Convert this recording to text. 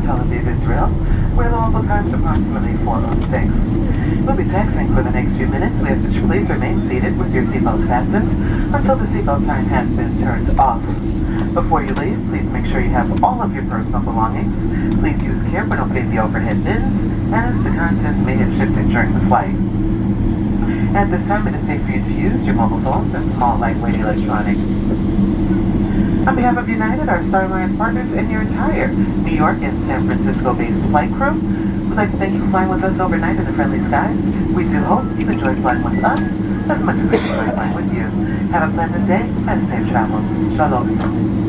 Tel-Aviv, Israel, where the local time is approximately 4:06. We'll be taxiing for the next few minutes. We ask that you please remain seated with your seatbelt fastened until the seatbelt sign has been turned off. Before you leave, please make sure you have all of your personal belongings. Please use care when opening the overhead bins, as the contents may have shifted during the flight. At this time, it is safe for you to use your mobile phones and small lightweight electronics. On behalf of United, our Star Alliance partners, and your entire New York and San Francisco-based flight crew, we'd like to thank you for flying with us overnight in the friendly skies. We do hope you enjoy flying with us as much as we enjoy flying with you. Have a pleasant day and safe travels. Shalom.